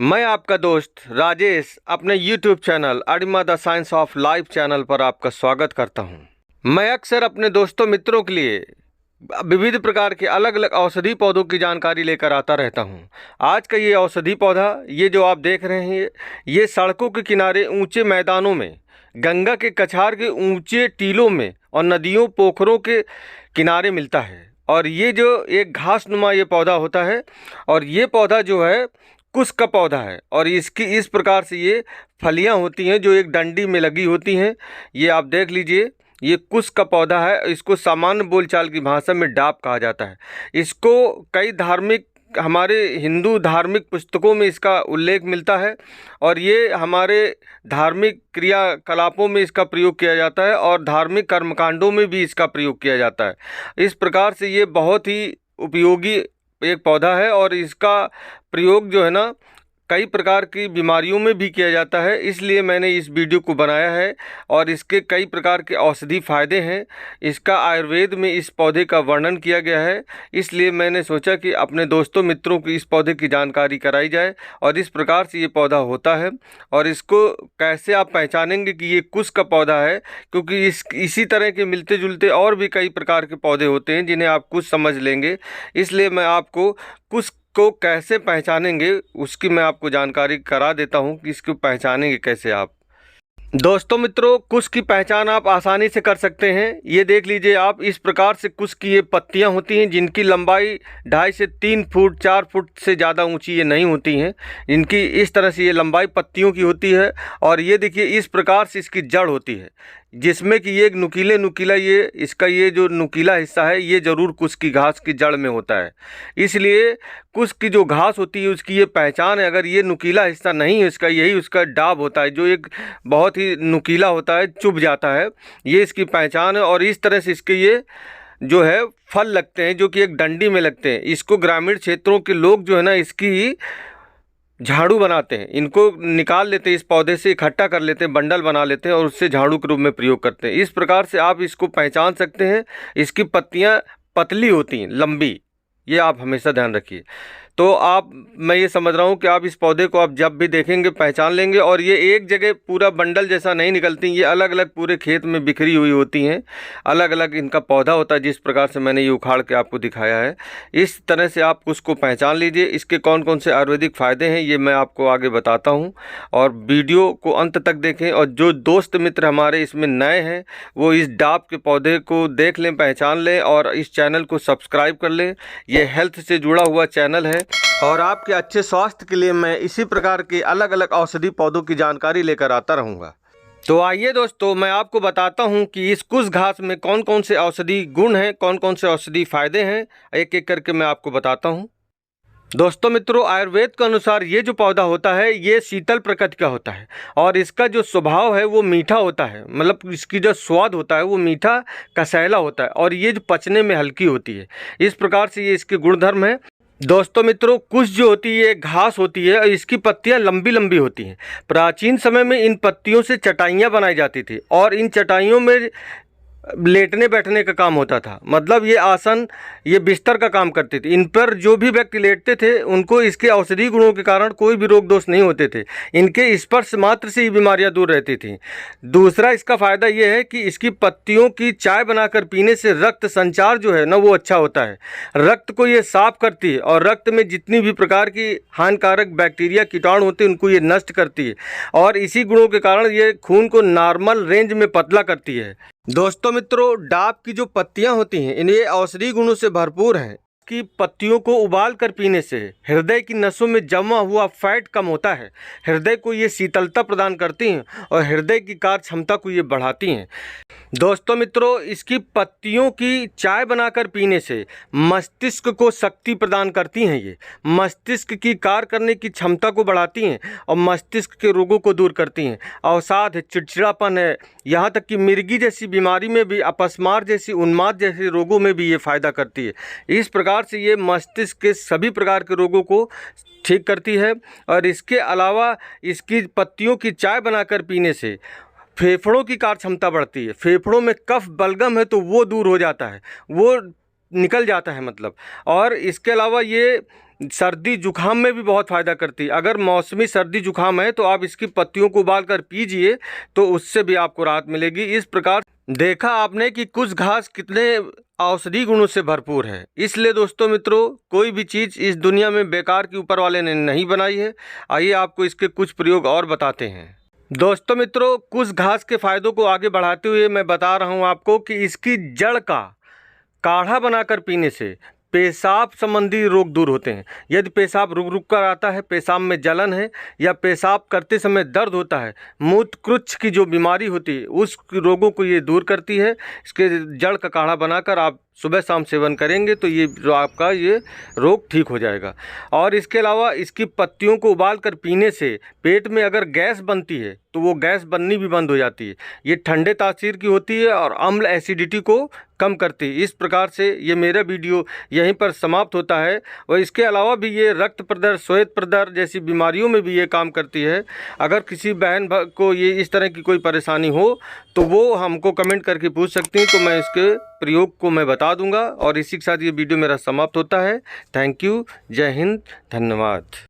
मैं आपका दोस्त राजेश अपने YouTube चैनल अडिमा the science of life channel पर आपका स्वागत करता हूं। मैं अक्सर अपने दोस्तों मित्रों के लिए विविध प्रकार के अलग अलग औषधि पौधों की जानकारी लेकर आता रहता हूं। आज का ये औषधि पौधा, ये जो आप देख रहे हैं, ये सड़कों के किनारे, ऊंचे मैदानों में, गंगा के कछार के ऊंचे टीलों में और नदियों पोखरों के किनारे मिलता है। और ये जो एक घासनुमा ये पौधा होता है, और ये पौधा जो है कुश का पौधा है, और इसकी इस प्रकार से ये फलियां होती हैं जो एक डंडी में लगी होती हैं। ये आप देख लीजिए, ये कुश का पौधा है। इसको सामान्य बोलचाल की भाषा में डाब कहा जाता है। इसको कई हमारे हिंदू धार्मिक पुस्तकों में इसका उल्लेख मिलता है, और ये हमारे धार्मिक क्रियाकलापों में इसका प्रयोग किया जाता है, और धार्मिक कर्मकांडों में भी इसका प्रयोग किया जाता है। इस प्रकार से ये बहुत ही उपयोगी एक पौधा है, और इसका प्रयोग जो है ना, कई प्रकार की बीमारियों में भी किया जाता है। इसलिए मैंने इस वीडियो को बनाया है, और इसके कई प्रकार के औषधि फ़ायदे हैं। इसका आयुर्वेद में इस पौधे का वर्णन किया गया है। इसलिए मैंने सोचा कि अपने दोस्तों मित्रों को इस पौधे की जानकारी कराई जाए, और इस प्रकार से ये पौधा होता है। और इसको कैसे आप पहचानेंगे कि ये कुश का पौधा है, क्योंकि इसी तरह के मिलते जुलते और भी कई प्रकार के पौधे होते हैं जिन्हें आप कुश समझ लेंगे। इसलिए मैं आपको कुश को कैसे पहचानेंगे उसकी मैं आपको जानकारी करा देता हूं कि इसको पहचानेंगे कैसे आप। दोस्तों मित्रों, कुश की पहचान आप आसानी से कर सकते हैं। ये देख लीजिए आप, इस प्रकार से कुश की ये पत्तियां होती हैं जिनकी लंबाई 2.5 से 3 फुट 4 फुट से ज़्यादा ऊंची ये नहीं होती हैं। इनकी इस तरह से ये लंबाई पत्तियों की होती है। और ये देखिए, इस प्रकार से इसकी जड़ होती है, जिसमें कि ये नुकीला ये जो नुकीला हिस्सा है, ये ज़रूर कुश की घास की जड़ में होता है। इसलिए कुश की जो घास होती है उसकी ये पहचान है। अगर ये नुकीला हिस्सा नहीं है इसका, यही उसका डाब होता है जो एक बहुत ही नुकीला होता है, चुभ जाता है, ये इसकी पहचान है। और इस तरह से इसके ये जो है फल लगते हैं जो कि एक डंडी में लगते हैं। इसको ग्रामीण क्षेत्रों के लोग जो है ना, इसकी झाड़ू बनाते हैं। इनको निकाल लेते हैं, इस पौधे से इकट्ठा कर लेते हैं, बंडल बना लेते हैं, और उससे झाड़ू के रूप में प्रयोग करते हैं। इस प्रकार से आप इसको पहचान सकते हैं। इसकी पत्तियां पतली होती हैं, लंबी, ये आप हमेशा ध्यान रखिए। तो मैं ये समझ रहा हूँ कि आप इस पौधे को आप जब भी देखेंगे पहचान लेंगे। और ये एक जगह पूरा बंडल जैसा नहीं निकलती, ये अलग अलग पूरे खेत में बिखरी हुई होती हैं। अलग अलग इनका पौधा होता है, जिस प्रकार से मैंने ये उखाड़ के आपको दिखाया है। इस तरह से आप उसको पहचान लीजिए। इसके कौन कौन से आयुर्वेदिक फ़ायदे हैं ये मैं आपको आगे बताता हूँ, और वीडियो को अंत तक देखें। और जो दोस्त मित्र हमारे इसमें नए हैं वो इस डाब के पौधे को देख लें, पहचान लें, और इस चैनल को सब्सक्राइब कर लें। ये हेल्थ से जुड़ा हुआ चैनल है, और आपके अच्छे स्वास्थ्य के लिए मैं इसी प्रकार के अलग अलग औषधि पौधों की जानकारी लेकर आता रहूँगा। तो आइए दोस्तों, मैं आपको बताता हूँ कि इस कुश घास में कौन कौन से औषधि गुण हैं, कौन कौन से औषधि फ़ायदे हैं, एक एक करके मैं आपको बताता हूँ। दोस्तों मित्रों, आयुर्वेद के अनुसार ये जो पौधा होता है ये शीतल प्रकृति का होता है, और इसका जो स्वभाव है वो मीठा होता है। मतलब इसकी जो स्वाद होता है वो मीठा कसैला होता है, और ये जो पचने में हल्की होती है। इस प्रकार से ये इसके गुणधर्म है। दोस्तों मित्रों, कुश जो होती है घास होती है, और इसकी पत्तियां लंबी लंबी होती हैं। प्राचीन समय में इन पत्तियों से चटाइयाँ बनाई जाती थी, और इन चटाइयों में लेटने बैठने का काम होता था। मतलब ये आसन, ये बिस्तर का काम करते थे। इन पर जो भी व्यक्ति लेटते थे उनको इसके औषधि गुणों के कारण कोई भी रोग दोष नहीं होते थे। इनके स्पर्श मात्र से ही बीमारियां दूर रहती थीं। दूसरा इसका फ़ायदा ये है कि इसकी पत्तियों की चाय बनाकर पीने से रक्त संचार जो है ना वो अच्छा होता है। रक्त को ये साफ करती है, और रक्त में जितनी भी प्रकार की हानिकारक बैक्टीरिया कीटाणु होते हैं उनको ये नष्ट करती है, और इसी गुणों के कारण ये खून को नॉर्मल रेंज में पतला करती है। दोस्तों मित्रों, डाब की जो पत्तियां होती हैं इन्हें औषधि गुणों से भरपूर हैं। की पत्तियों को उबाल कर पीने से हृदय की नसों में जमा हुआ फैट कम होता है। हृदय को ये शीतलता प्रदान करती हैं, और हृदय की कार्य क्षमता को ये बढ़ाती हैं। दोस्तों मित्रों, इसकी पत्तियों की चाय बनाकर पीने से मस्तिष्क को शक्ति प्रदान करती हैं। ये मस्तिष्क की कार्य करने की क्षमता को बढ़ाती हैं, और मस्तिष्क के रोगों को दूर करती हैं। अवसाद है, चिड़चिड़ापन है, यहाँ तक कि मिर्गी जैसी बीमारी में भी, अपस्मार जैसी, उन्माद जैसे रोगों में भी ये फ़ायदा करती है। इस प्रकार से ये मस्तिष्क के सभी प्रकार के रोगों को ठीक करती है। और इसके अलावा इसकी पत्तियों की चाय बनाकर पीने से फेफड़ों की कार्य क्षमता बढ़ती है। फेफड़ों में कफ बलगम है तो वो दूर हो जाता है, वो निकल जाता है मतलब। और इसके अलावा ये सर्दी जुखाम में भी बहुत फ़ायदा करती है। अगर मौसमी सर्दी जुखाम है तो आप इसकी पत्तियों को उबाल कर पीजिए, तो उससे भी आपको राहत मिलेगी। इस प्रकार देखा आपने कि कुश घास कितने औषधि गुणों से भरपूर है। इसलिए दोस्तों मित्रों, कोई भी चीज़ इस दुनिया में बेकार की ऊपर वाले ने नहीं बनाई है। आइए आपको इसके कुछ प्रयोग और बताते हैं। दोस्तों मित्रों, कुश घास के फायदों को आगे बढ़ाते हुए मैं बता रहा हूं आपको कि इसकी जड़ का काढ़ा बनाकर पीने से पेशाब संबंधी रोग दूर होते हैं। यदि पेशाब रुक रुक कर आता है, पेशाब में जलन है या पेशाब करते समय दर्द होता है, मूत्रकुच्छ की जो बीमारी होती है उस रोगों को ये दूर करती है। इसके जड़ का काढ़ा बनाकर आप सुबह शाम सेवन करेंगे तो ये जो आपका ये रोग ठीक हो जाएगा। और इसके अलावा इसकी पत्तियों को उबाल कर पीने से पेट में अगर गैस बनती है तो वो गैस बननी भी बंद हो जाती है। ये ठंडे तासीर की होती है और अम्ल एसिडिटी को कम करती है। इस प्रकार से ये मेरा वीडियो यहीं पर समाप्त होता है। और इसके अलावा भी ये रक्त प्रदर, श्वेत प्रदर जैसी बीमारियों में भी ये काम करती है। अगर किसी बहन को ये इस तरह की कोई परेशानी हो तो वो हमको कमेंट करके पूछ सकती हैं, तो मैं इसके प्रयोग को मैं बता दूंगा। और इसी के साथ ये वीडियो मेरा समाप्त होता है। Thank you. जय हिंद। धन्यवाद।